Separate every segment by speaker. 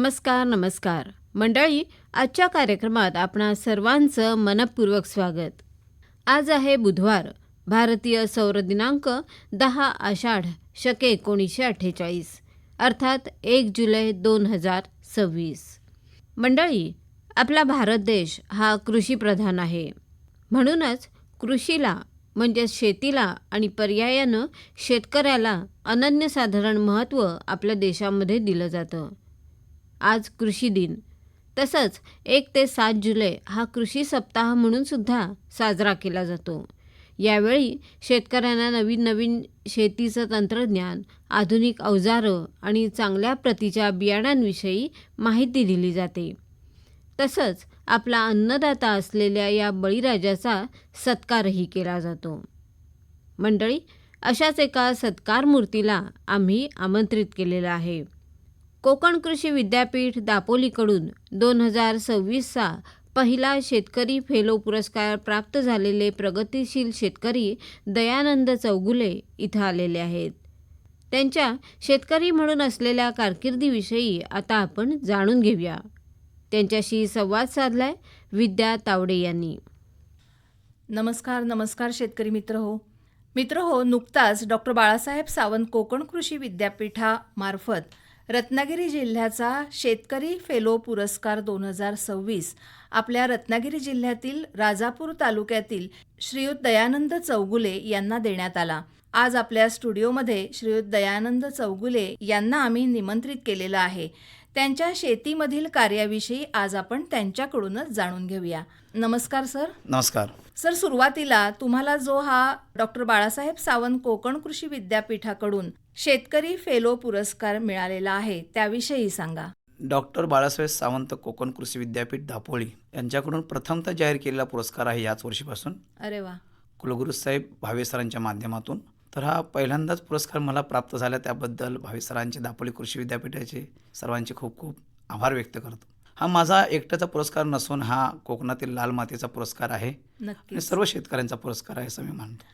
Speaker 1: नमस्कार मंडळी, आजच्या कार्यक्रमात आपणा सर्वांचं मनपूर्वक स्वागत. आज आहे बुधवार, भारतीय सौर दिनांक 10 आषाढ शके 1948 अर्थात 1 जुलै 2026. मंडळी, आपला भारत देश हा कृषीप्रधान आहे. म्हणूनच कृषीला म्हणजे शेतीला आणि पर्यायानं शेतकऱ्याला अनन्यसाधारण महत्त्व आपल्या देशामध्ये दिलं जातं. आज कृषी दिन, तसंच 1 ते 7 जुलै हा कृषी सप्ताह म्हणून सुद्धा साजरा केला जातो. यावेळी शेतकऱ्यांना नवीन नवीन शेतीचं तंत्रज्ञान, आधुनिक अवजारं आणि चांगल्या प्रतीच्या बियाणांविषयी माहिती दिली जाते. तसंच आपला अन्नदाता असलेल्या या बळीराजाचा सत्कारही केला जातो. मंडळी, अशाच एका सत्कार मूर्तीला आम्ही आमंत्रित केलेलं आहे. कोकण कृषी विद्यापीठ दापोलीकडून 2026चा पहिला शेतकरी फेलो पुरस्कार प्राप्त झालेले प्रगतिशील शेतकरी दयानंद चौगुले इथं आलेले आहेत. त्यांच्या शेतकरी म्हणून असलेल्या कारकिर्दीविषयी आता आपण जाणून घेऊया. त्यांच्याशी संवाद साधलाय विद्या तावडे यांनी.
Speaker 2: नमस्कार शेतकरी मित्र हो, नुकताच डॉक्टर बाळासाहेब सावंत कोकण कृषी विद्यापीठामार्फत रत्नागिरी जिल्ह्याचा शेतकरी फेलो पुरस्कार 2026 आपल्या रत्नागिरी जिल्ह्यातील राजापूर तालुक्यातील श्रीयुत दयानंद चौगुले यांना देण्यात आला. आज आपल्या स्टुडिओमध्ये श्रीयुत दयानंद चौगुले यांना आम्ही निमंत्रित केलेलं आहे. त्यांच्या शेतीमधील कार्याविषयी आज आपण त्यांच्याकडूनच जाणून घेऊया. नमस्कार सर.
Speaker 3: नमस्कार
Speaker 2: सर, सुरुवातीला तुम्हाला जो हा डॉक्टर बाळासाहेब सावंत कोकण कृषी विद्यापीठाकडून शेतकरी फेलो पुरस्कार मिळालेला आहे त्याविषयी सांगा.
Speaker 3: डॉक्टर बाळासाहेब सावंत कोकण कृषी विद्यापीठ दापोली यांच्याकडून प्रथमतः जाहीर केलेला पुरस्कार आहे याच वर्षीपासून.
Speaker 2: अरे वा.
Speaker 3: कुलगुरू साहेब भावे सरांच्या माध्यमातून. तर हा पहिल्यांदाच पुरस्कार मला प्राप्त झाला, त्याबद्दल भावे सरांचे, दापोली कृषी विद्यापीठाचे सर्वांचे खूप खूप आभार व्यक्त करतो. हा माझा एकट्याचा पुरस्कार नसून हा कोकणातील लाल मातीचा पुरस्कार आहे.
Speaker 2: नक्की
Speaker 3: सर्व शेतकऱ्यांचा पुरस्कार आहे असं मी मानतो.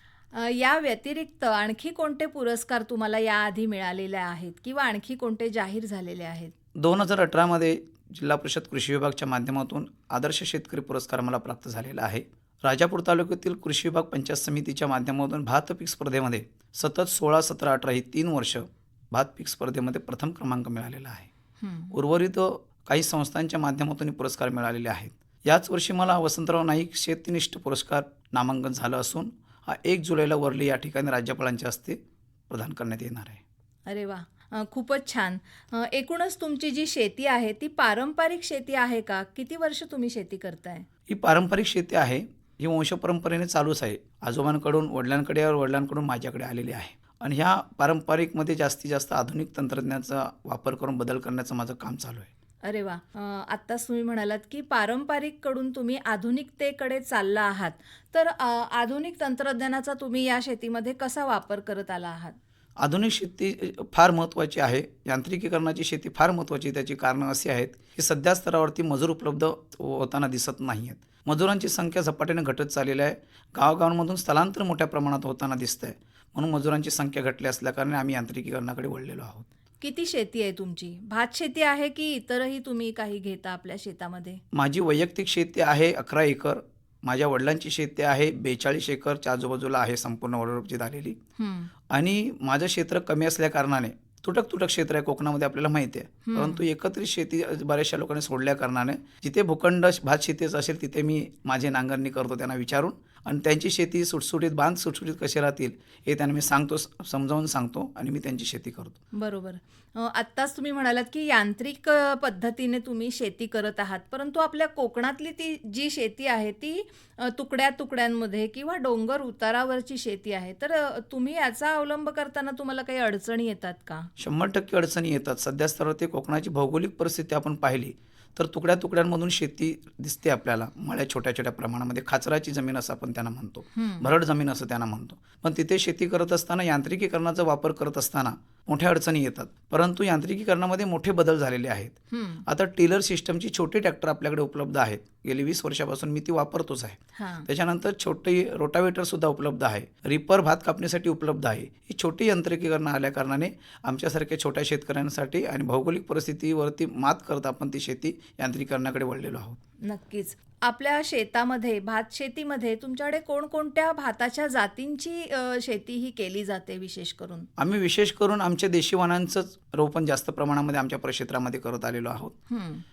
Speaker 2: या व्यतिरिक्त आणखी कोणते पुरस्कार तुम्हाला याआधी मिळालेले आहेत किंवा आणखी कोणते जाहीर झालेले आहेत?
Speaker 3: 2018मध्ये जिल्हा परिषद कृषी विभागाच्या माध्यमातून आदर्श शेतकरी पुरस्कार मला प्राप्त झालेला आहे. राजापूर तालुक्यातील कृषी विभाग पंचायत समितीच्या माध्यमातून भात पीक स्पर्धेमध्ये सतत 16, 17, 18 ही 3 वर्ष भात पीक स्पर्धेमध्ये प्रथम क्रमांक मिळालेला आहे. उर्वरित काही संस्थांच्या माध्यमातून पुरस्कार मिळालेले आहेत. याच वर्षी मला वसंतराव नाईक शेतीनिष्ठ पुरस्कार नामांकन झालं असून हा 1 जुलैला वरली या ठिकाणी राज्यपालांच्या हस्ते प्रदान करण्यात येणार आहे.
Speaker 2: अरे वा, खूपच छान. एकूणच तुमची जी शेती आहे ती पारंपरिक शेती आहे का? किती वर्ष तुम्ही शेती करताय?
Speaker 3: ही पारंपरिक शेती आहे. ही वंशपरंपरेने चालूच आहे. आजोबांकडून वडिलांकडून माझ्याकडे आलेली आहे. आणि ह्या पारंपरिकमध्ये जास्तीत जास्त आधुनिक तंत्रज्ञानाचा वापर करून बदल करण्याचं माझं काम चालू आहे.
Speaker 2: अरे वा. आत्ताच तुम्ही म्हणालात की पारंपरिककडून तुम्ही आधुनिकतेकडे चालला आहात. तर आधुनिक तंत्रज्ञानाचा तुम्ही या शेतीमध्ये कसा वापर करत आला आहात?
Speaker 3: आधुनिक शेती फार महत्त्वाची आहे. यांत्रिकीकरणाची शेती फार महत्त्वाची. त्याची कारणं अशी आहेत की सध्या स्तरावरती मजूर उपलब्ध होताना दिसत नाही आहेत. मजुरांची संख्या झपाट्याने घटत चाललेली आहे. गावागावांमधून स्थलांतर मोठ्या प्रमाणात होताना दिसतं आहे. म्हणून मजुरांची संख्या घटली असल्याकारणे आम्ही यांत्रिकीकरणाकडे वळलेलो आहोत.
Speaker 2: किती शेती आहे तुमची? भात शेती आहे की इतरही तुम्ही काही घेता आपल्या शेतामध्ये?
Speaker 3: माझी वैयक्तिक शेती आहे 11 एकर. माझ्या वडिलांची शेती आहे 42 एकरच्या आजूबाजूला आहे, संपूर्ण वडरोपची झालेली. आणि माझं क्षेत्र कमी असल्या कारणाने तुटक क्षेत्र आहे कोकणामध्ये आपल्याला माहिती आहे. परंतु एकत्रित शेती बऱ्याचशा लोकांनी सोडल्या कारणाने जिथे भूखंड भात शेतीच असेल तिथे मी माझी नांगरणी करतो त्यांना विचारून. आणि त्यांची शेती सुटसुटीत, बांध सुटसुटीत कसे राहतील हे त्यांना मी सांगतो, समजावून सांगतो आणि मी त्यांची शेती करतो.
Speaker 2: बरोबर. आत्ताच तुम्ही म्हणालात की यांत्रिक पद्धतीने तुम्ही शेती करत आहात, परंतु आपल्या कोकणातली ती जी शेती आहे ती तुकड्यांमध्ये किंवा डोंगर उतारावरची शेती आहे. तर तुम्ही याचा अवलंब करताना तुम्हाला काही अडचणी येतात का?
Speaker 3: 100% अडचणी येतात. सध्या स्तरावरती कोकणाची भौगोलिक परिस्थिती आपण पाहिली तर तुकड्या तुकड्यांमधून शेती दिसते आपल्याला. मळ्या छोट्या छोट्या प्रमाणामध्ये खाचराची जमीन असं आपण त्यांना म्हणतो, भरड जमीन असं त्यांना म्हणतो. पण तिथे शेती करत असताना यांत्रिकीकरणाचा वापर करत असताना मोठ्या अडचणी येतात. परंतु यांत्रिकीकरणामध्ये मोठे बदल झालेले आहेत. आता टिलर सिस्टमची छोटी ट्रॅक्टर आपल्याकडे उपलब्ध आहेत. गेली 20 वर्षापासून मी ती वापरतोच आहे. त्याच्यानंतर छोटी रोटावेटर सुद्धा उपलब्ध आहे. रिपर भात कापणीसाठी उपलब्ध आहे. ही छोटी यांत्रिकीकरण आल्या कारणाने आमच्यासारख्या छोट्या शेतकऱ्यांसाठी आणि भौगोलिक परिस्थितीवरती मात करत आपण ती शेती यांत्रिकीकरणाकडे वळलेलो आहोत.
Speaker 2: नक्कीच. आपल्या शेतामध्ये, भात शेतीमध्ये तुमच्याकडे कोणकोणत्या भाताच्या जातींची शेती ही केली जाते विशेष करून?
Speaker 3: आम्ही विशेष करून आमच्या देशी वाणांचंच रोपण जास्त प्रमाणामध्ये आमच्या परिक्षेत्रामध्ये करत आलेलो आहोत.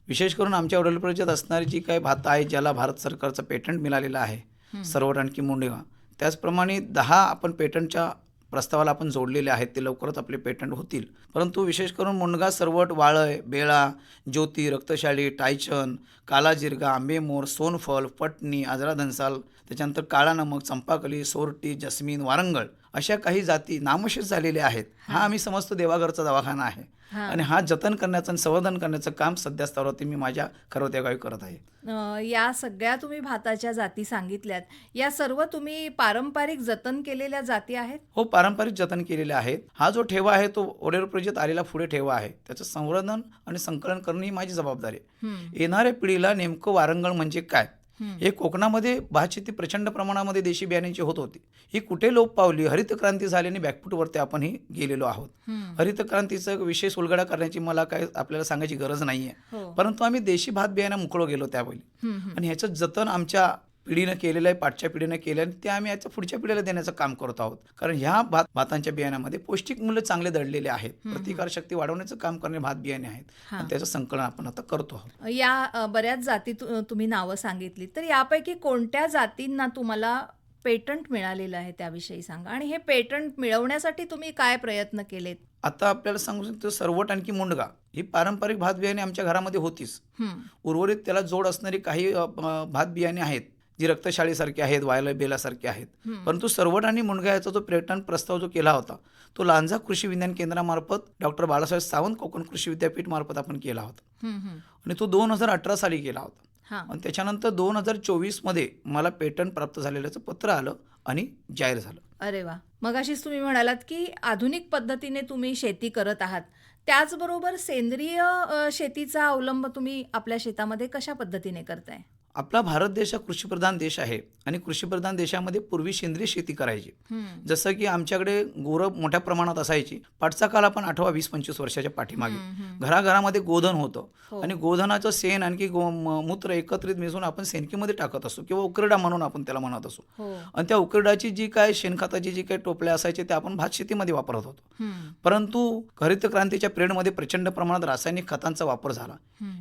Speaker 3: विशेष करून आमच्या वडीलपरजात असणारी जी काही भात आहे ज्याला भारत सरकारचं पेटंट मिळालेलं आहे, सरवट आणखी मुंडेगा, त्याचप्रमाणे 10 आपण पेटंटच्या प्रस्तावाला आपण जोडलेले आहेत. ते लवकरच आपले पेटंट होतील. परंतु विशेष करून मुंडगा, सरवट, वाळय, बेळा, ज्योती, रक्तशाली, टायचन, काला जिरगा, आंबेमोर, सोनफल, पटणी, आजरा धनसाल, त्याच्यानंतर काळा नमक, चंपाकली, सोरटी, जस्मीन, वारंगळ अशा काही जाती नामशेष झालेल्या आहेत. हा आम्ही समजतो देवाघरचा दवाखाना आहे आणि हा जतन करण्याचं आणि संवर्धन करण्याचं काम सध्या स्तरावरती मी माझ्या खरवत्या गावी करत आहे.
Speaker 2: या सगळ्या तुम्ही भाताच्या जाती सांगितल्यात, या सर्व तुम्ही पारंपरिक जतन केलेल्या जाती आहेत?
Speaker 3: हो, पारंपरिक जतन केलेले आहेत. हा जो ठेवा आहे तो वडीलपरजात आलेला पुढे ठेवा आहे. त्याचं संवर्धन आणि संकलन करणं ही माझी जबाबदारी आहे. येणाऱ्या पिढीला नेमकं वारंगळ म्हणजे काय, हे कोकणामध्ये भातशेती प्रचंड प्रमाणामध्ये देशी बियाण्यांची होत होती, ही कुठे लोप पावली. हरित क्रांती झाल्याने बॅकफूटवरती आपण ही गेलेलो आहोत. हरित क्रांतीचा विशेष उलगडा करण्याची मला काय आपल्याला सांगायची गरज नाहीये. परंतु आम्ही देशी भात बियाणं मुकलो गेलो त्यावेळी आणि ह्याचं जतन आमच्या पिढीनं केलेलं आहे, पाठच्या पिढीनं केलं आणि ते आम्ही याच्या पुढच्या पिढीला देण्याचं काम करत आहोत. कारण ह्या भातांच्या बियाण्यामध्ये पौष्टिक मूल्य चांगले दडलेले आहेत. प्रतिकारशक्ती वाढवण्याचं काम करणे भात बियाणे आहेत आणि त्याचं संकलन आपण आता करतो आहोत.
Speaker 2: या बऱ्याच जाती तुम्ही नावं सांगितली, तर यापैकी कोणत्या जातींना तुम्हाला पेटंट मिळालेलं आहे त्याविषयी सांगा. आणि हे पेटंट मिळवण्यासाठी तुम्ही काय प्रयत्न केलेत?
Speaker 3: आता आपल्याला सांगू शकतो सरवट आणखी मुंडगा ही पारंपरिक भात बियाणे आमच्या घरामध्ये होतीच. उर्वरित त्याला जोड असणारी काही भात बियाणे आहेत जी रक्तशाळीसारखी आहेत, वायला बेलासारखी आहेत. परंतु सरवट आणि मुंडगा याचा जो पेटंट प्रस्ताव जो केला होता तो लांजा कृषी विज्ञान केंद्रामार्फत डॉक्टर बाळासाहेब सावंत कोकण कृषी विद्यापीठ मार्फत आपण केला होता आणि तो 2018 साली केला होता. आणि त्याच्यानंतर 2024 मध्ये मला पेटंट प्राप्त झालेल्याचं पत्र आलं आणि जाहीर झालं.
Speaker 2: अरे वा. मगाशीच तुम्ही म्हणालात की आधुनिक पद्धतीने तुम्ही शेती करत आहात, त्याचबरोबर सेंद्रिय शेतीचा अवलंब तुम्ही आपल्या शेतामध्ये कशा पद्धतीने करताय?
Speaker 3: आपला भारत देश हा कृषीप्रधान देश आहे आणि कृषीप्रधान देशामध्ये पूर्वी सेंद्रिय शेती करायची. जसं की आमच्याकडे गुरं मोठ्या प्रमाणात असायची. पाठचा काळ आपण 20-25 वर्षाच्या पाठीमागे घराघरामध्ये गोधन होतं आणि गोधनाचं शेण आणखी मूत्र एकत्रित मिसळून आपण शेणकीमध्ये टाकत असतो किंवा उकरडा म्हणून आपण त्याला म्हणत असो. आणि त्या उकरडाची जी काय शेणखताची जी काही टोपल्या असायची त्या आपण भात शेतीमध्ये वापरत होतो. परंतु हरित क्रांतीच्या पिरियडमध्ये प्रचंड प्रमाणात रासायनिक खतांचा वापर झाला.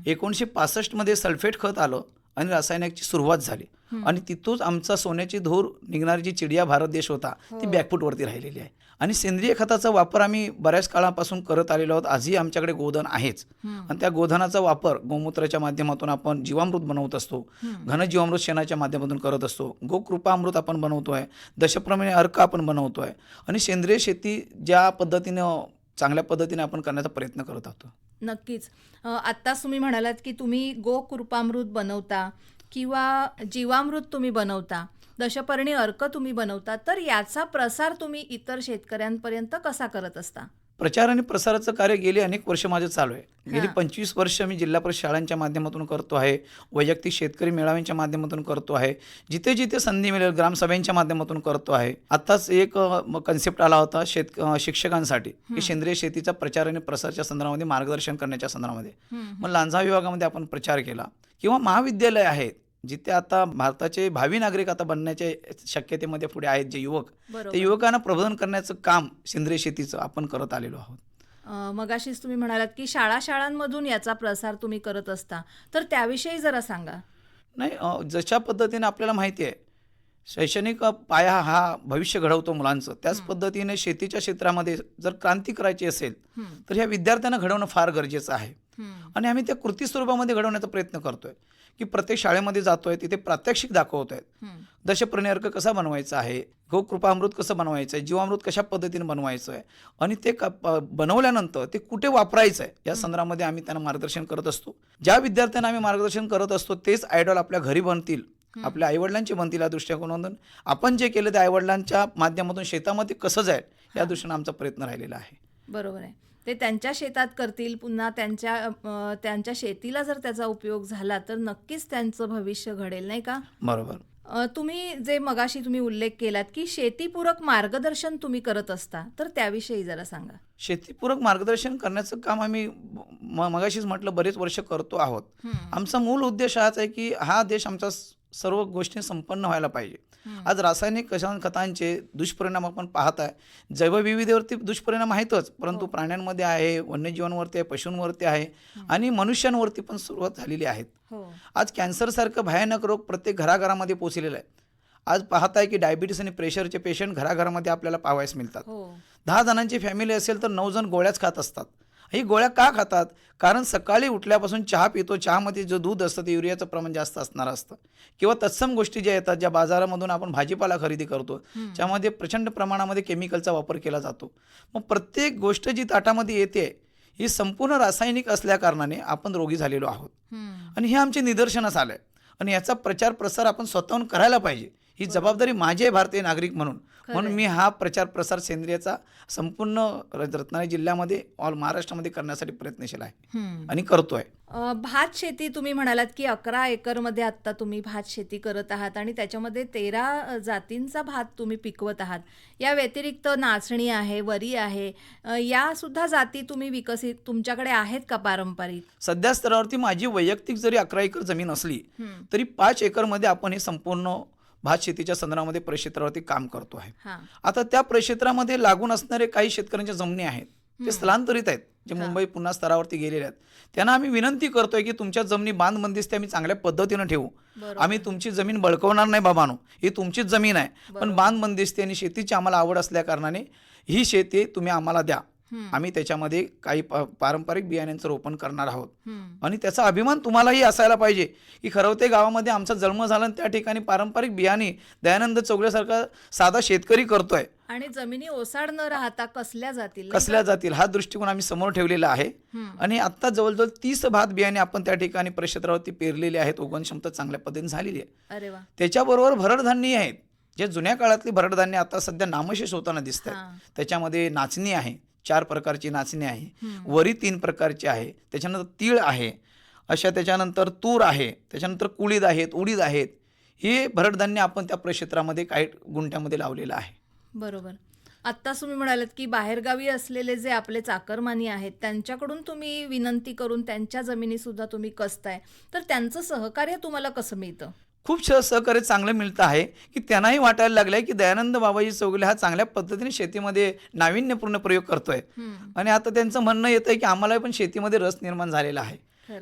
Speaker 3: 1965 मध्ये सल्फेट खत आलं आणि रासायनिकची सुरुवात झाली आणि तिथूनच आमचा सोन्याची धूर निघणारी जी चिडिया भारत देश होता ती बॅकफूटवरती राहिलेली आहे. आणि सेंद्रिय खताचा वापर आम्ही बऱ्याच काळापासून करत आलेलो आहोत. आजही आमच्याकडे गोधन आहेच आणि त्या गोधनाचा वापर गोमूत्राच्या माध्यमातून आपण जीवामृत बनवत असतो, घनजीवामृत शेणाच्या माध्यमातून करत असतो, गोकृपामृत आपण बनवतोय, दशप्रमाणे अर्क आपण बनवतोय आणि सेंद्रिय शेती ज्या पद्धतीनं चांगल्या पद्धतीने आपण करण्याचा प्रयत्न करत आहोत.
Speaker 2: नक्कीच. आत्ताच तुम्ही म्हणालात की तुम्ही गोकृपामृत बनवता किंवा जीवामृत तुम्ही बनवता, दशपर्णी अर्क तुम्ही बनवता, तर याचा प्रसार तुम्ही इतर शेतकऱ्यांपर्यंत कसा करत असता?
Speaker 3: प्रचार आणि प्रसाराचं कार्य गेली अनेक वर्ष माझं चालू आहे. गेली 25 वर्ष मी जिल्हा परिषद शाळांच्या माध्यमातून करतो आहे, वैयक्तिक शेतकरी मेळाव्यांच्या माध्यमातून करतो आहे, जिथे जिथे संधी मिळेल ग्रामसभेच्या माध्यमातून करतो आहे. आत्ताच एक कन्सेप्ट आला होता शिक्षकांसाठी की सेंद्रिय शेतीचा प्रचार आणि प्रसाराच्या संदर्भामध्ये मार्गदर्शन करण्याच्या संदर्भामध्ये. मग लांजा विभागामध्ये आपण प्रचार केला किंवा महाविद्यालय आहेत जिथे आता भारताचे भावी नागरिक आता बनण्याच्या शक्यतेमध्ये पुढे आहेत जे युवक, त्या युवकांना प्रबोधन करण्याचं काम सेंद्रिय शेतीचं आपण करत आलेलो आहोत.
Speaker 2: मगाशीच तुम्ही म्हणालात की शाळांमधून याचा प्रसार तुम्ही करत असता, तर त्याविषयी जरा सांगा.
Speaker 3: नाही, जशा पद्धतीने आपल्याला माहिती आहे शैक्षणिक पाया हा भविष्य घडवतो मुलांचं, त्याच पद्धतीने शेतीच्या क्षेत्रामध्ये जर क्रांती करायची असेल तर ह्या विद्यार्थ्यांना घडवणं फार गरजेचं आहे. आणि आम्ही त्या कृती स्वरूपामध्ये घडवण्याचा प्रयत्न करतोय की प्रत्येक शाळेमध्ये जातोय, तिथे प्रात्यक्षिक दाखवतोय. दशप्रणिअर्क कसा बनवायचा आहे, गोकृपामृत कसं बनवायचं आहे, जीवामृत कशा पद्धतीने बनवायचं आहे आणि ते बनवल्यानंतर ते कुठे वापरायचं आहे या संदर्भामध्ये आम्ही त्यांना मार्गदर्शन करत असतो. ज्या विद्यार्थ्यांना आम्ही मार्गदर्शन करत असतो तेच आयडॉल आपल्या घरी बनतील, आपल्या आईवडिलांचे बनतील या दृष्टिकोनातून आपण जे केलं ते आईवडिलांच्या माध्यमातून शेतामध्ये कसं जाईल या दृष्टीने आमचा प्रयत्न राहिलेला आहे.
Speaker 2: बरोबर आहे. ते त्यांच्या शेतात करतील, पुन्हा त्यांच्या शेतीला जर त्याचा उपयोग झाला तर नक्कीच त्यांचं भविष्य घडेल, नाही का?
Speaker 3: बरोबर.
Speaker 2: तुम्ही जे मगाशी तुम्ही उल्लेख केलात की शेतीपूरक मार्गदर्शन तुम्ही करत असता, तर त्याविषयी जरा सांगा.
Speaker 3: शेतीपूरक मार्गदर्शन करण्याचं काम आम्ही मगाशीच म्हटलं बरेच वर्ष करतो आहोत. आमचा मूल उद्देश हाच आहे की हा देश आमचा सर्व गोष्टी संपन्न व्हायला पाहिजे. आज रासायनिक खतांचे दुष्परिणाम आपण पाहत आहे. जैवविविधतेवरती दुष्परिणाम आहेतच, परंतु प्राण्यांमध्ये आहे, वन्यजीवांवरती आहे, पशूंवरती आहे आणि मनुष्यांवरती पण सुरुवात झालेली आहेत. आज कॅन्सरसारखं भयानक रोग प्रत्येक घराघरामध्ये पोहोचलेला आहे. आज पाहताय की डायबिटीस आणि प्रेशरचे पेशंट घराघरामध्ये आपल्याला पाहावयास मिळतात. 10 जणांची फॅमिली असेल तर 9 जण गोळ्याच खात असतात. ही गोळ्या का खातात? कारण सकाळी उठल्यापासून चहा पितो, चहामध्ये जो दूध असतं ते युरियाचं प्रमाण जास्त असणार असतं किंवा तत्सम गोष्टी ज्या येतात, ज्या बाजारामधून आपण भाजीपाला खरेदी करतो त्यामध्ये प्रचंड प्रमाणामध्ये केमिकलचा वापर केला जातो. मग प्रत्येक गोष्ट जी ताटामध्ये येते ही संपूर्ण रासायनिक असल्या कारणाने आपण रोगी झालेलो आहोत आणि हे आमचे निदर्शनास आलं आहे आणि याचा प्रचार प्रसार आपण स्वतःहून करायला पाहिजे. ही जबाबदारी माझी आहे भारतीय नागरिक म्हणून मी हा प्रचार प्रसार सेंद्रियचा संपूर्ण रत्नागिरी जिल्ह्यामध्ये ऑल महाराष्ट्रामध्ये करण्यासाठी प्रयत्नशील आहे आणि करतोय.
Speaker 2: भात शेती तुम्ही म्हणालात की 11 एकरमध्ये आत्ता तुम्ही भात शेती करत आहात आणि त्याच्यामध्ये 13 जातींचा भात तुम्ही पिकवत आहात. या व्यतिरिक्त नाचणी आहे, वरी आहे, या सुद्धा जाती तुम्ही विकसित तुमच्याकडे आहेत का पारंपरिक?
Speaker 3: सध्या स्तरावरती माझी वैयक्तिक जरी 11 एकर जमीन असली तरी 5 एकरमध्ये आपण हे संपूर्ण भात शेतीच्या संदर्भामध्ये प्रक्षेत्रावरती काम करतो आहे. आता त्या प्रक्षेत्रामध्ये लागून असणारे काही शेतकऱ्यांच्या जमिनी आहेत, ते स्थलांतरित आहेत, जे मुंबई पुन्हा स्तरावरती गेलेले आहेत. त्यांना आम्ही विनंती करतोय की तुमच्या जमिनी बांधबंदिस्ते आम्ही चांगल्या पद्धतीनं ठेवू. आम्ही तुमची जमीन बळकवणार नाही बाबांनो, ही तुमचीच जमीन आहे, पण बांधबंदिस्ते आणि शेतीची आम्हाला आवड असल्या कारणाने ही शेती तुम्ही आम्हाला द्या. आम्ही त्याच्यामध्ये काही पारंपरिक बियाण्यांचं रोपण करणार आहोत आणि त्याचा अभिमान तुम्हालाही असायला पाहिजे की खरवते गावामध्ये आमचा जन्म झाला आणि त्या ठिकाणी पारंपरिक बियाणे दयानंद चौगलेसारखा साधा शेतकरी करतोय
Speaker 2: आणि जमिनी ओसाड न राहता कसल्या जातील
Speaker 3: हा दृष्टिकोन आम्ही समोर ठेवलेला आहे. आणि आता जवळजवळ 30 भात बियाणे आपण त्या ठिकाणी प्रक्षेत्रावरती पेरलेले आहेत. उगवण क्षमता चांगल्या पद्धतीने झालेली आहे.
Speaker 2: अरे वा.
Speaker 3: त्याच्याबरोबर भरडधान्य आहेत, जे जुन्या काळातली भरडधान्य आता सध्या नामशेष होताना दिसत आहेत. त्याच्यामध्ये नाचणी आहे, 4 प्रकारची नाचणी आहे, वरी 3 प्रकारची आहे, त्याच्यानंतर तीळ आहे, अशा त्याच्यानंतर तूर आहे, त्याच्यानंतर कुळीद आहेत, उडीद आहेत. हे भरडधान्य आपण त्या प्रक्षेत्रामध्ये काही गुंठ्यामध्ये लावलेलं आहे.
Speaker 2: बरोबर. आत्ता तुम्ही म्हणालात की बाहेरगावी असलेले जे आपले चाकरमानी आहेत त्यांच्याकडून तुम्ही विनंती करून त्यांच्या जमिनी सुद्धा तुम्ही कसताय, तर त्यांचं सहकार्य तुम्हाला कसं मिळतं?
Speaker 3: खूप सहकार्य चांगलं मिळतं आहे की त्यांनाही वाटायला लागलं आहे की दयानंद बाबाजी चौगुले हा चांगल्या पद्धतीने शेतीमध्ये नाविन्यपूर्ण प्रयोग करतोय आणि आता त्यांचं म्हणणं येतं की आम्हाला पण शेतीमध्ये रस निर्माण झालेला आहे.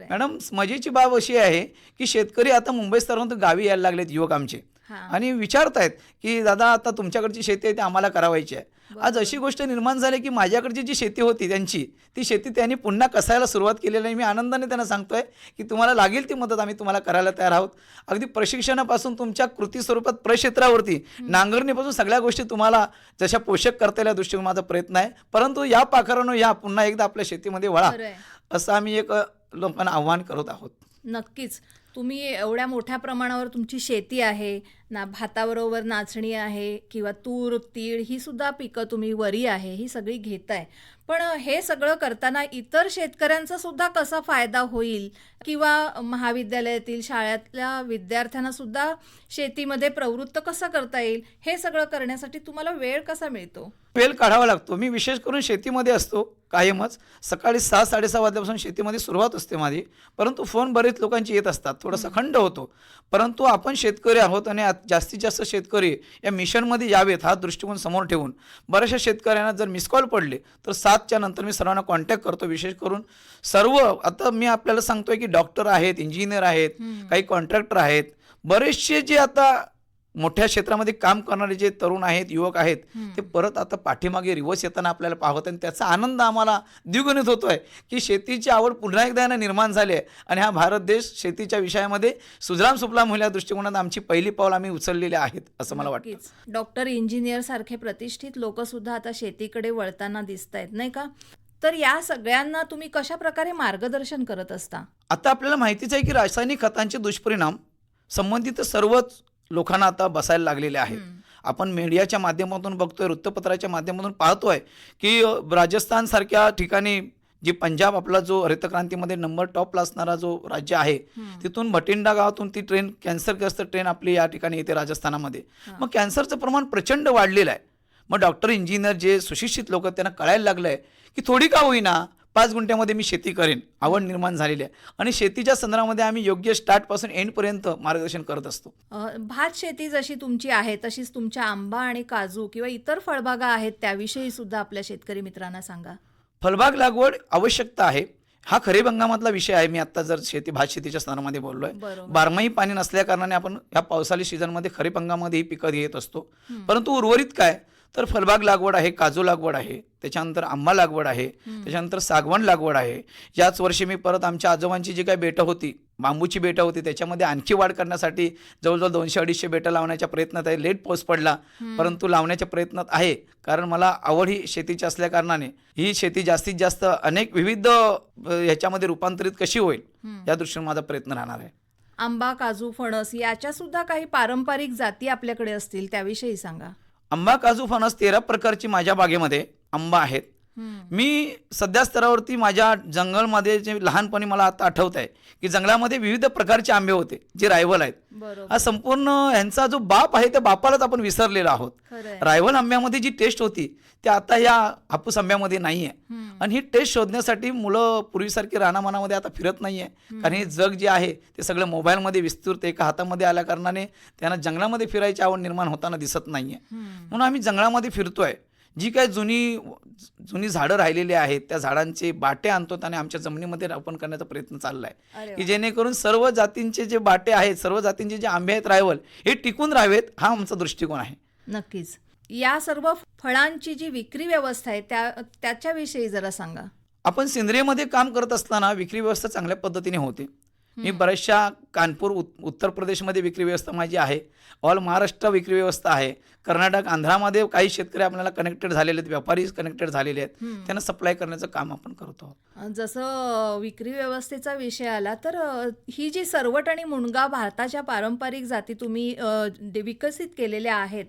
Speaker 3: मॅडम, मजेची बाब अशी आहे की शेतकरी आता मुंबई स्तरावरून गावी यायला लागलेत युवक आमचे आणि विचारतायत की दादा आता तुमच्याकडची शेती आहे ती आम्हाला करावायची आहे. आज अशी गोष्ट निर्माण झाली की माझ्याकडची जी शेती होती त्यांची ती शेती त्यांनी पुन्हा कसायला सुरुवात केलेली आहे. मी आनंदाने त्यांना सांगतोय की तुम्हाला लागेल ती मदत आम्ही तुम्हाला करायला तयार आहोत. अगदी प्रशिक्षणापासून तुमच्या कृती स्वरूपात प्रक्षेत्रावरती नांगरणीपासून सगळ्या गोष्टी तुम्हाला जशा पोषक करता येईल या दृष्टीने माझा प्रयत्न आहे. परंतु या पाखरानं या पुन्हा एकदा आपल्या शेतीमध्ये वळा असं आम्ही एक लोकांना आव्हान करत आहोत.
Speaker 2: नक्कीच. तुम्ही एवढ्या मोठ्या प्रमाणावर तुमची शेती आहे ना, भाताबरोबर नाचणी आहे किंवा तूर, तीळ ही सुद्धा पिकं तुम्ही, वरी आहे, ही सगळी घेताय. पण हे सगळं करताना इतर शेतकऱ्यांचा सुद्धा कसा फायदा होईल किंवा महाविद्यालयातील शाळेतल्या विद्यार्थ्यांना सुद्धा शेतीमध्ये प्रवृत्त कसं करता येईल, हे सगळं करण्यासाठी तुम्हाला वेळ कसा मिळतो?
Speaker 3: वेळ काढावा लागतो. मी विशेष करून शेतीमध्ये असतो कायमच. सकाळी 6-6:30 वाजल्यापासून शेतीमध्ये सुरुवात असते माझी. परंतु फोन बरेच लोकांचे येत असतात, थोडासा खंड होतो. परंतु आपण शेतकरी आहोत आणि जास्तीत जास्त शेतकरी या मिशनमध्ये यावेत हा दृष्टिकोन समोर ठेवून बऱ्याचशा शेतकऱ्यांना जर मिस कॉल पडले तर 7च्या नंतर मी सर्वांना कॉन्टॅक्ट करतो. विशेष करून सर्व आता मी आपल्याला सांगतोय की डॉक्टर आहेत, इंजिनियर आहेत, काही कॉन्ट्रॅक्टर आहेत, बरेचसे जे आता मोठ्या क्षेत्रामध्ये काम करणारे जे तरुण आहेत, युवक आहेत, ते परत आता पाठीमागे रिवर्स येताना आपल्याला पाहत आणि त्याचा आनंद आम्हाला द्विगुणित होतोय की शेतीची आवड पुन्हा एकदा यांना निर्माण झाली आहे आणि हा भारत देश शेतीच्या विषयामध्ये सुजलाम सुफलाम होईल या दृष्टिकोनात आमची पहिली पाऊल आम्ही उचललेली आहेत असं मला वाटतं.
Speaker 2: नक्कीच. डॉक्टर, इंजिनियर सारखे प्रतिष्ठित लोक सुद्धा आता शेतीकडे वळताना दिसत आहेत, नाही का? तर या सगळ्यांना तुम्ही कशा प्रकारे मार्गदर्शन करत असता?
Speaker 3: आता आपल्याला माहितीच आहे की रासायनिक खतांचे दुष्परिणाम संबंधित सर्वच लोकांना आता बसायला लागलेले आहेत. आपण मीडियाच्या माध्यमातून बघतोय, वृत्तपत्राच्या माध्यमातून पाहतोय की राजस्थान सारख्या ठिकाणी जी पंजाब आपला जो हरितक्रांतीमध्ये नंबर टॉपला असणारा जो राज्य आहे, तिथून भटिंडा गावातून ती ट्रेन कॅन्सरग्रस्त ट्रेन आपली या ठिकाणी येते राजस्थानामध्ये. मग कॅन्सरचं प्रमाण प्रचंड वाढलेलं आहे. मग डॉक्टर, इंजिनियर जे सुशिक्षित लोक त्यांना कळायला लागलं आहे की थोडी का होईना 5 गुंठ्यामध्ये मी शेती करेन, आवड निर्माण झालेली आहे आणि शेतीच्या संदर्भामध्ये आम्ही योग्य स्टार्टपासून एंडपर्यंत मार्गदर्शन करत असतो.
Speaker 2: भात शेती जशी तुमची आहे तशीच तुमच्या आंबा आणि काजू किंवा इतर फळबागा आहेत त्याविषयी सुद्धा आपल्या शेतकरी मित्रांना सांगा.
Speaker 3: फळबाग लागवड आवश्यकता आहे. हा खरीप हंगामातला विषय आहे. मी आता जर भात शेतीच्या संदर्भामध्ये बोललोय.
Speaker 2: बरोबर.
Speaker 3: बारमाही पाणी नसल्या कारणाने आपण ह्या पावसाळी सीझनमध्ये खरीप हंगामामध्ये ही पिकं घेत असतो. परंतु उर्वरित काय तर फळबाग लागवड आहे, काजू लागवड आहे, त्याच्यानंतर आंबा लागवड आहे, त्याच्यानंतर सागवण लागवड आहे. याच वर्षी मी परत आमच्या आजोबांची जी काही बेटं होती, बांबूची बेटं होती, त्याच्यामध्ये आणखी वाढ करण्यासाठी जवळजवळ 200-250 बेटं लावण्याच्या प्रयत्नात आहे. लेट पाऊस पडला परंतु लावण्याच्या प्रयत्नात आहे, कारण मला आवड ही शेतीची असल्या कारणाने ही शेती जास्तीत जास्त अनेक विविध ह्याच्यामध्ये रूपांतरित कशी होईल या दृष्टीने माझा प्रयत्न राहणार आहे.
Speaker 2: आंबा, काजू, फणस याच्या सुद्धा काही पारंपरिक जाती आपल्याकडे असतील त्याविषयी सांगा.
Speaker 3: आंबा, काजू, फणस 13 प्रकारची माझ्या बागेमध्ये आंबा आहेत. मी सध्या स्तरावरती माझ्या जंगलमध्ये जे लहानपणी मला आता आठवत आहे की जंगलामध्ये विविध प्रकारचे आंबे होते जे रायवल आहेत.
Speaker 2: बरोबर.
Speaker 3: हा संपूर्ण ह्यांचा जो बाप आहे त्या बापालाच आपण विसरलेलो आहोत.
Speaker 2: खरंय.
Speaker 3: रायवल आंब्यामध्ये जी टेस्ट होती ती आता या हापूस आंब्यामध्ये नाही आहे. आणि ही टेस्ट शोधण्यासाठी मुलं पूर्वीसारखी रानामानामध्ये आता फिरत नाही आहे, कारण हे जग जे आहे ते सगळं मोबाईलमध्ये विस्तृत एका हातामध्ये आल्या कारणाने त्यांना जंगलामध्ये फिरायची आवड निर्माण होताना दिसत नाही आहे. म्हणून आम्ही जंगलामध्ये फिरतोय. जी काही जुनी झाडं राहिलेली आहेत त्या झाडांचे बाटे आणतो आणि आमच्या जमिनीमध्ये रोपण करण्याचा प्रयत्न चालला आहे
Speaker 2: अरे
Speaker 3: की जेणेकरून सर्व जातींचे जे बाटे आहेत, सर्व जातींचे जे आंबे आहेत रायवल, हे टिकून राहावेत, हा आमचा दृष्टिकोन आहे.
Speaker 2: नक्कीच. या सर्व फळांची जी विक्री व्यवस्था आहे त्याच्याविषयी जरा सांगा.
Speaker 3: आपण सेंद्रियमध्ये काम करत असताना विक्री व्यवस्था चांगल्या पद्धतीने होते. मी बऱ्याचशा कानपूर उत्तर प्रदेशमध्ये विक्री व्यवस्था माझी आहे. ऑल महाराष्ट्र विक्री व्यवस्था आहे. कर्नाटक, आंध्रामध्ये काही शेतकरी आपल्याला कनेक्टेड झालेले आहेत, व्यापारी कनेक्टेड झालेले आहेत, त्यांना सप्लाय करण्याचं काम आपण करतो.
Speaker 2: जसं विक्री व्यवस्थेचा विषय आला तर ही जी सरवट आणि मुणगा भारताच्या पारंपरिक जाती तुम्ही विकसित केलेल्या आहेत,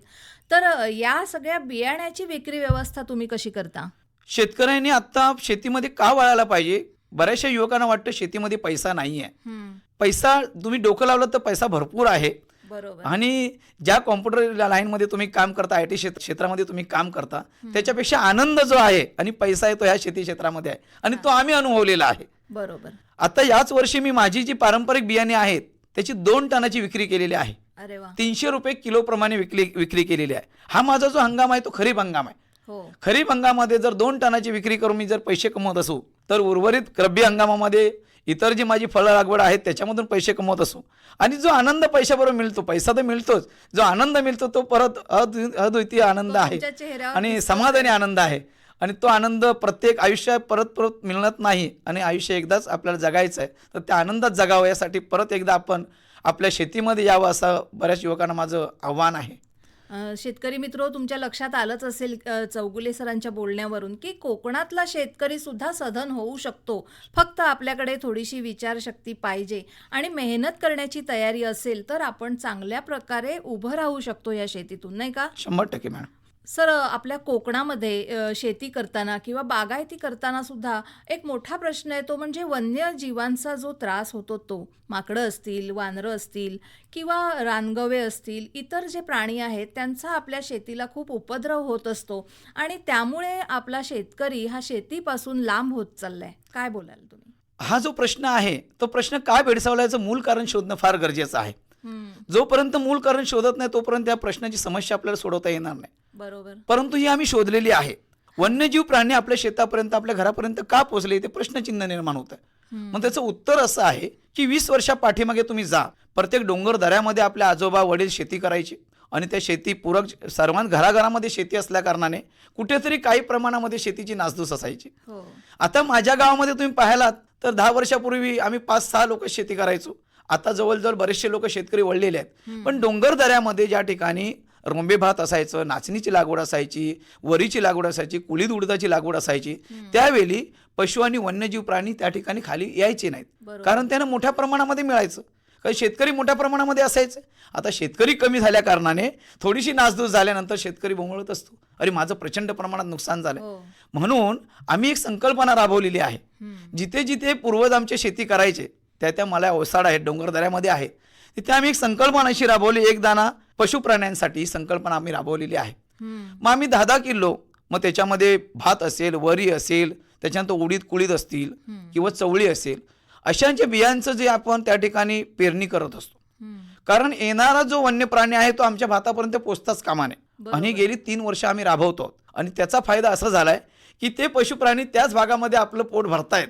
Speaker 2: तर या सगळ्या बियाण्याची विक्री व्यवस्था तुम्ही कशी करता?
Speaker 3: शेतकऱ्यांनी आता शेतीमध्ये का वळायला पाहिजे? बऱ्याचशा युवकांना वाटतं शेतीमध्ये पैसा नाही आहे. पैसा तुम्ही डोकं लावलं तर पैसा भरपूर आहे.
Speaker 2: बरोबर.
Speaker 3: आणि ज्या कॉम्प्युटर लाईनमध्ये तुम्ही काम करता, आय टी क्षेत्रामध्ये तुम्ही काम करता, त्याच्यापेक्षा आनंद जो आहे आणि पैसा येतो ह्या शेती क्षेत्रामध्ये आहे आणि तो आम्ही अनुभवलेला आहे.
Speaker 2: बरोबर.
Speaker 3: आता याच वर्षी मी माझी जी पारंपरिक बियाणे आहेत त्याची 2 टनाची विक्री केलेली आहे.
Speaker 2: अरे वा.
Speaker 3: 300 रुपये किलो प्रमाणे विक्री केलेली आहे. हा माझा जो हंगाम आहे तो खरीप हंगाम आहे.
Speaker 2: हो.
Speaker 3: खरीप हंगामामध्ये जर 2 टनाची विक्री करून मी जर पैसे कमवत असू, तर उर्वरित रब्बी हंगामामध्ये इतर जी माझी फळं लागवड आहेत त्याच्यामधून पैसे कमवत असू आणि जो आनंद पैशाबरोबर मिळतो, पैसा तर मिळतोच, जो आनंद मिळतो तो परत अद्वितीय आनंद आहे
Speaker 2: तुमच्या चेहऱ्यावर
Speaker 3: आणि
Speaker 2: दिसतो.
Speaker 3: समाधानी आनंद आहे. आणि तो आनंद प्रत्येक आयुष्यात परत मिळत नाही आणि आयुष्य एकदाच आपल्याला जगायचं आहे, तर त्या आनंदात जगावं यासाठी परत एकदा आपण आपल्या शेतीमध्ये यावं असं बऱ्याच युवकांना माझं आव्हान आहे.
Speaker 2: शेतकरी मित्र, तुमच्या लक्षात आलंच असेल चौगुले सरांच्या बोलण्यावरून की कोकणातला शेतकरी सुद्धा सधन होऊ शकतो. फक्त आपल्याकडे थोडीशी विचारशक्ती पाहिजे आणि मेहनत करण्याची तयारी असेल तर आपण चांगल्या प्रकारे उभं राहू शकतो या शेतीतून, नाही का?
Speaker 3: 100% मॅडम.
Speaker 2: सर, आपल्या कोकणामध्ये शेती करताना किंवा बागायती करताना सुद्धा एक मोठा प्रश्न आहे, तो म्हणजे वन्यजीवांचा जो त्रास होतो तो. माकडं असतील, वानरं असतील किंवा रानगवे असतील, इतर जे प्राणी आहेत त्यांचा आपल्या शेतीला खूप उपद्रव होत असतो आणि त्यामुळे आपला शेतकरी हा शेतीपासून लांब होत चाललाय. काय बोलाल तुम्ही?
Speaker 3: हा जो प्रश्न आहे तो प्रश्न का भेडसावला याचं मूळ कारण शोधणं फार गरजेचं आहे. जोपर्यंत मूळ कारण शोधत नाही तोपर्यंत त्या प्रश्नाची समस्या आपल्याला सोडवता येणार नाही.
Speaker 2: बरोबर.
Speaker 3: परंतु ही आम्ही शोधलेली आहे. वन्यजीव प्राणी आपल्या शेतापर्यंत, आपल्या घरापर्यंत का पोहोचले ते प्रश्नचिन्ह निर्माण होतं. मग त्याचं उत्तर असं आहे की 20 वर्षा पाठीमागे तुम्ही जा, प्रत्येक डोंगर दऱ्यामध्ये आपले आजोबा वडील शेती करायचे. आणि त्या शेतीपूरक घराघरामध्ये शेती असल्या कारणाने कुठेतरी काही प्रमाणामध्ये शेतीची नासधूस असायची.
Speaker 2: हो.
Speaker 3: आता माझ्या गावामध्ये तुम्ही पाहिलात तर 10 वर्षापूर्वी आम्ही 5-6 लोक शेती करायचो. आता जवळजवळ बरेचसे लोक शेतकरी वळलेले आहेत. पण डोंगर दऱ्यामध्ये ज्या ठिकाणी रोंबे भात असायचं, नाचणीची लागवड असायची, वरीची लागवड असायची, कुळीद उडदाची लागवड असायची, त्यावेळी पशु आणि वन्यजीव प्राणी त्या ठिकाणी खाली यायचे नाहीत.
Speaker 2: बरोबर.
Speaker 3: कारण त्यांना मोठ्या प्रमाणामध्ये मिळायचं. काही शेतकरी मोठ्या प्रमाणामध्ये असायचे. आता शेतकरी कमी झाल्या कारणाने थोडीशी नासधूस झाल्यानंतर शेतकरी बोंबळत असतो, अरे माझं प्रचंड प्रमाणात नुकसान झालं.
Speaker 2: हो.
Speaker 3: म्हणून आम्ही एक संकल्पना राबवलेली आहे. जिथे जिथे पूर्वज आमचे शेती करायचे त्या मला ओसाड आहेत, डोंगरदऱ्यामध्ये आहे, तिथे आम्ही एक संकल्पना अशी राबवली, एक दाना पशुप्राण्यांसाठी संकल्पना आम्ही राबवलेली आहे. मग आम्ही 10-10 किलो, मग त्याच्यामध्ये भात असेल, वरी असेल, त्याच्यानंतर उडीद कुळीद असतील किंवा चवळी असेल, अशांच्या बियांचं जे आपण त्या ठिकाणी पेरणी करत असतो. कारण येणारा जो वन्य प्राणी आहे तो आमच्या भातापर्यंत पोचताच कामा नये. आणि गेली 3 वर्ष आम्ही राबवतो आणि त्याचा फायदा असा झालाय की ते पशुप्राणी त्याच भागामध्ये आपलं पोट भरतायत.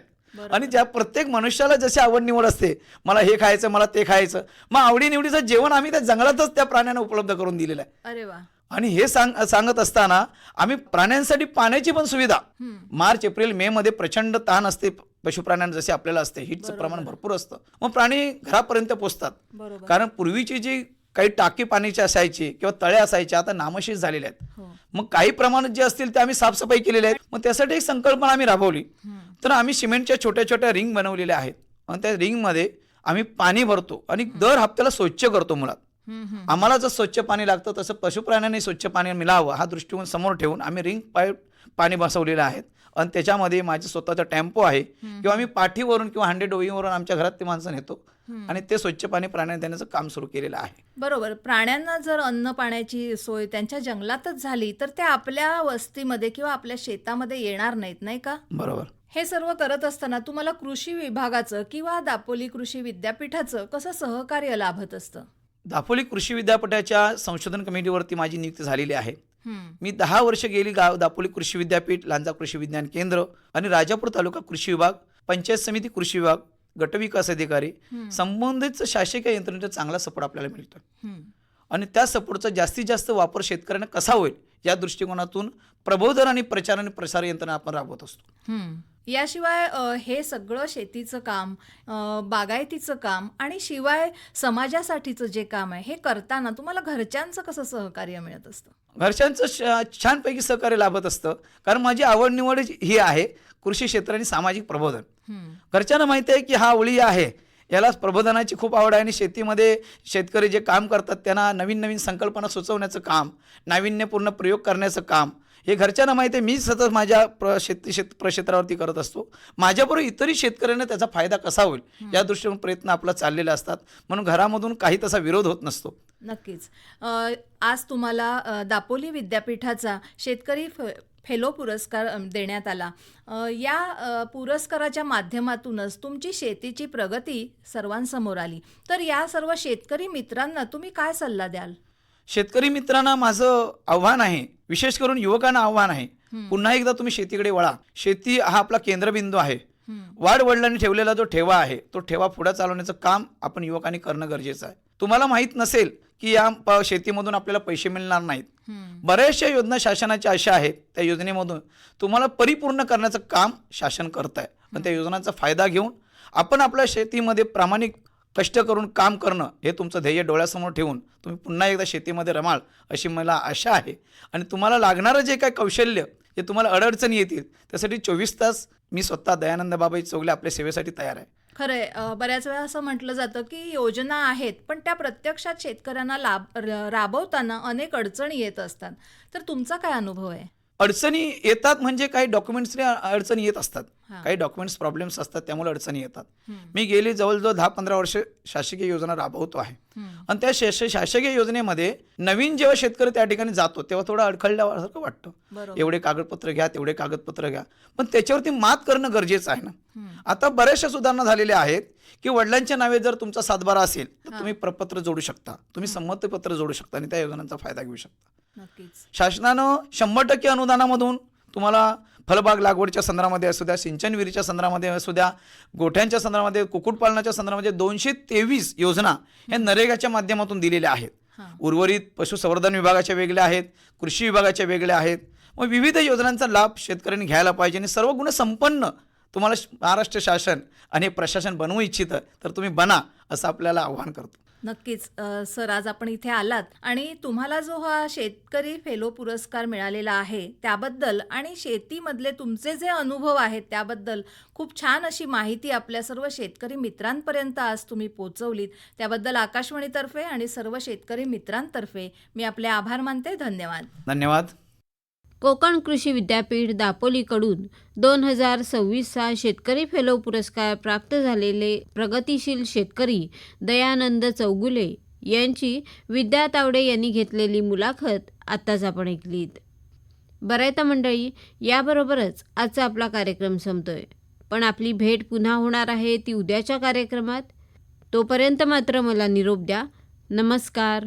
Speaker 3: आणि ज्या प्रत्येक मनुष्याला जशी आवड निवड असते, मला हे खायचं, मला ते खायचं, मग आवडीनिवडीचं जेवण आम्ही त्या जंगलातच त्या प्राण्यांना उपलब्ध करून दिलेलं आहे.
Speaker 2: अरे वा.
Speaker 3: आणि हे सांगत असताना आम्ही प्राण्यांसाठी पाण्याची पण सुविधा, मार्च एप्रिल मे मध्ये प्रचंड तहान असते पशुप्राण्यांना, जसे आपल्याला असते, हिटचं प्रमाण भरपूर असतं, मग प्राणी घरापर्यंत पोहोचतात.
Speaker 2: बरोबर.
Speaker 3: कारण पूर्वीची जी काही टाकी पाण्याची असायची किंवा तळे असायचे आता नामशेष झालेले आहेत. मग काही प्रमाणात जे असतील ते आम्ही साफसफाई केलेली आहे. मग त्यासाठी एक संकल्पना आम्ही राबवली. तर आम्ही सिमेंटच्या छोट्या छोट्या रिंग बनवलेल्या आहेत आणि त्या रिंगमध्ये आम्ही पाणी भरतो आणि दर हप्त्याला स्वच्छ करतो. मुळात आम्हाला जर स्वच्छ पाणी लागतं तसं पशुप्राण्यांनी स्वच्छ पाणी मिळावं हा दृष्टिकोन समोर ठेवून आम्ही रिंग पाईप पाणी बसवलेलं आहे. आणि त्याच्यामध्ये माझे स्वतःचा टेम्पो आहे किंवा आम्ही पाठीवरून किंवा हंडे डोईवरून आमच्या घरात ते माणसं नेतो आणि ते स्वच्छ पाणी प्राण्यांना देण्याचं काम सुरू केलेलं आहे.
Speaker 2: बरोबर. प्राण्यांना जर अन्न पाण्याची सोय त्यांच्या जंगलातच झाली तर ते आपल्या वस्तीमध्ये किंवा आपल्या शेतामध्ये येणार नाहीत, नाही का?
Speaker 3: बरोबर.
Speaker 2: हे सर्व करत असताना तुम्हाला कृषी विभागाचं किंवा दापोली कृषी विद्यापीठाचं कसं सहकार्य लाभत असतं?
Speaker 3: दापोली कृषी विद्यापीठाच्या संशोधन कमिटीवरती माझी नियुक्ती झालेली आहे. मी 10 वर्ष गेली दापोली कृषी विद्यापीठ, लांजा कृषी विज्ञान केंद्र आणि राजापूर तालुका कृषी विभाग, पंचायत समिती कृषी विभाग, गटविकास अधिकारी, संबंधित शासकीय यंत्रणेचा चांगला सपोर्ट आपल्याला मिळतो. आणि त्या सपोर्टचा जास्तीत जास्त वापर शेतकऱ्यांना कसा होईल या दृष्टिकोनातून प्रबोधन आणि प्रचार आणि प्रसार यंत्रणा आपण राबवत असतो.
Speaker 2: याशिवाय हे सगळं शेतीचं काम, बागायतीचं काम आणि शिवाय समाजासाठीचं जे काम आहे हे करताना तुम्हाला घरच्यांचं कसं सहकार्य मिळत असतं?
Speaker 3: घरच्यांचं छानपैकी सहकार्य लाभत असतं. कारण माझी आवड निवड ही आहे कृषी क्षेत्र आणि सामाजिक प्रबोधन. घरच्यांना माहिती आहे की हा ओळी आहे, याला प्रबोधनाची खूप आवड आहे आणि शेतीमध्ये शेतकरी जे काम करतात त्यांना नवीन नवीन संकल्पना सुचवण्याचं काम, नाविन्यपूर्ण प्रयोग करण्याचं काम हे घरच्यांना माहिती आहे. मी सतत माझ्या प्रक्षेत्रावरती करत असतो. माझ्याबरोबर इतरही शेतकऱ्यांना त्याचा फायदा कसा होईल या दृष्टीने प्रयत्न आपला चाललेले असतात. म्हणून घरामधून काही तसा विरोध होत नसतो.
Speaker 2: नक्कीच. आज तुम्हाला दापोली विद्यापीठाचा शेतकरी फेलो पुरस्कार देण्यात आला. या पुरस्काराच्या माध्यमातूनच तुमची शेतीची प्रगती सर्वांसमोर आली. तर या सर्व शेतकरी मित्रांना तुम्ही काय सल्ला द्याल?
Speaker 3: शेतकरी मित्रांना माझं आव्हान आहे, विशेष करून युवकांना आव्हान आहे, पुन्हा एकदा तुम्ही शेतीकडे वळा. शेती हा आपला केंद्रबिंदू आहे. वाडवडिलांनी ठेवलेला जो ठेवा आहे तो ठेवा पुढे चालवण्याचं काम आपण युवकांनी करणं गरजेचं आहे. तुम्हाला माहीत नसेल की या शेतीमधून आपल्याला पैसे मिळणार नाहीत. बऱ्याचशा योजना शासनाच्या अशा आहेत, त्या योजनेमधून तुम्हाला परिपूर्ण करण्याचं काम शासन करत आहे. आणि त्या योजनांचा फायदा घेऊन आपण आपल्या शेतीमध्ये प्रामाणिक कष्ट करून काम करणं हे तुमचं ध्येय डोळ्यासमोर ठेवून तुम्ही पुन्हा एकदा शेतीमध्ये रमाल अशी मला आशा आहे. आणि तुम्हाला लागणारं जे काय कौशल्य जे तुम्हाला अडचणी येतील त्यासाठी 24 तास मी स्वतः दयानंद बाबाई चौगले आपल्या सेवेसाठी तयार आहे.
Speaker 2: खरंय. बऱ्याच वेळा असं म्हटलं जातं की योजना आहेत पण त्या प्रत्यक्षात शेतकऱ्यांना राबवताना अनेक अडचणी येत असतात. तर तुमचा काय अनुभव आहे?
Speaker 3: अडचणी येतात म्हणजे काही डॉक्युमेंट्सने अडचणी येत असतात, काही डॉक्युमेंट्स प्रॉब्लेम्स असतात, त्यामुळे अडचणी येतात. मी गेली जवळजवळ 10-15 वर्ष शासकीय योजना राबवतो आहे. आणि त्या शासकीय योजनेमध्ये नवीन जेव्हा शेतकरी त्या ठिकाणी जातो तेव्हा थोडं अडखळल्यासारखं वाटतं. एवढे कागदपत्र घ्या, तेवढे कागदपत्र घ्या, पण त्याच्यावरती मात करणं गरजेचं आहे ना. आता बऱ्याचशा सुधारणा झालेल्या आहेत की वडिलांच्या नावे जर तुमचा 7/12 असेल तर तुम्ही प्रपत्र जोडू शकता, तुम्ही संमतीपत्र जोडू शकता आणि त्या योजनांचा फायदा घेऊ शकता. शासनानं 100% अनुदानामधून तुम्हाला फळबाग लागवडच्या संदर्भामध्ये असू द्या, सिंचन विहिरीच्या संदर्भामध्ये असू द्या, गोठ्यांच्या संदर्भामध्ये, कुक्कुटपालनाच्या संदर्भामध्ये 223 योजना या नरेगाच्या माध्यमातून दिलेल्या आहेत.
Speaker 2: हां.
Speaker 3: उर्वरित पशुसंवर्धन विभागाच्या वेगळ्या आहेत, कृषी विभागाच्या वेगळ्या आहेत. मग विविध योजनांचा लाभ शेतकऱ्यांनी घ्यायला पाहिजे आणि सर्व गुणसंपन्न तुम्हाला महाराष्ट्र शासन आणि प्रशासन बनवू इच्छितं तर तुम्ही बना, असं आपल्याला आवाहन करतो.
Speaker 2: नक्कीच सर, आज आपण इथे आलात आणि तुम्हाला जो हा शेतकरी फेलो पुरस्कार मिळालेला आहे त्याबद्दल आणि शेतीमधले तुमचे जे अनुभव आहेत त्याबद्दल खूप छान अशी माहिती आपल्या सर्व शेतकरी मित्रांपर्यंत आज तुम्ही पोहोचवलीत. त्याबद्दल आकाशवाणीतर्फे आणि सर्व शेतकरी मित्रांतर्फे मी आपले आभार मानते. धन्यवाद.
Speaker 3: धन्यवाद.
Speaker 1: कोकण कृषी विद्यापीठ दापोलीकडून 2026 शेतकरी फेलो पुरस्कार प्राप्त झालेले प्रगतिशील शेतकरी दयानंद चौगुले यांची विद्या तावडे यांनी घेतलेली मुलाखत आत्ताच आपण ऐकलीत. बरं मंडळी, याबरोबरच आजचा आपला कार्यक्रम संपतोय, पण आपली भेट पुन्हा होणार आहे ती उद्याच्या कार्यक्रमात. तोपर्यंत मात्र मला निरोप द्या. नमस्कार.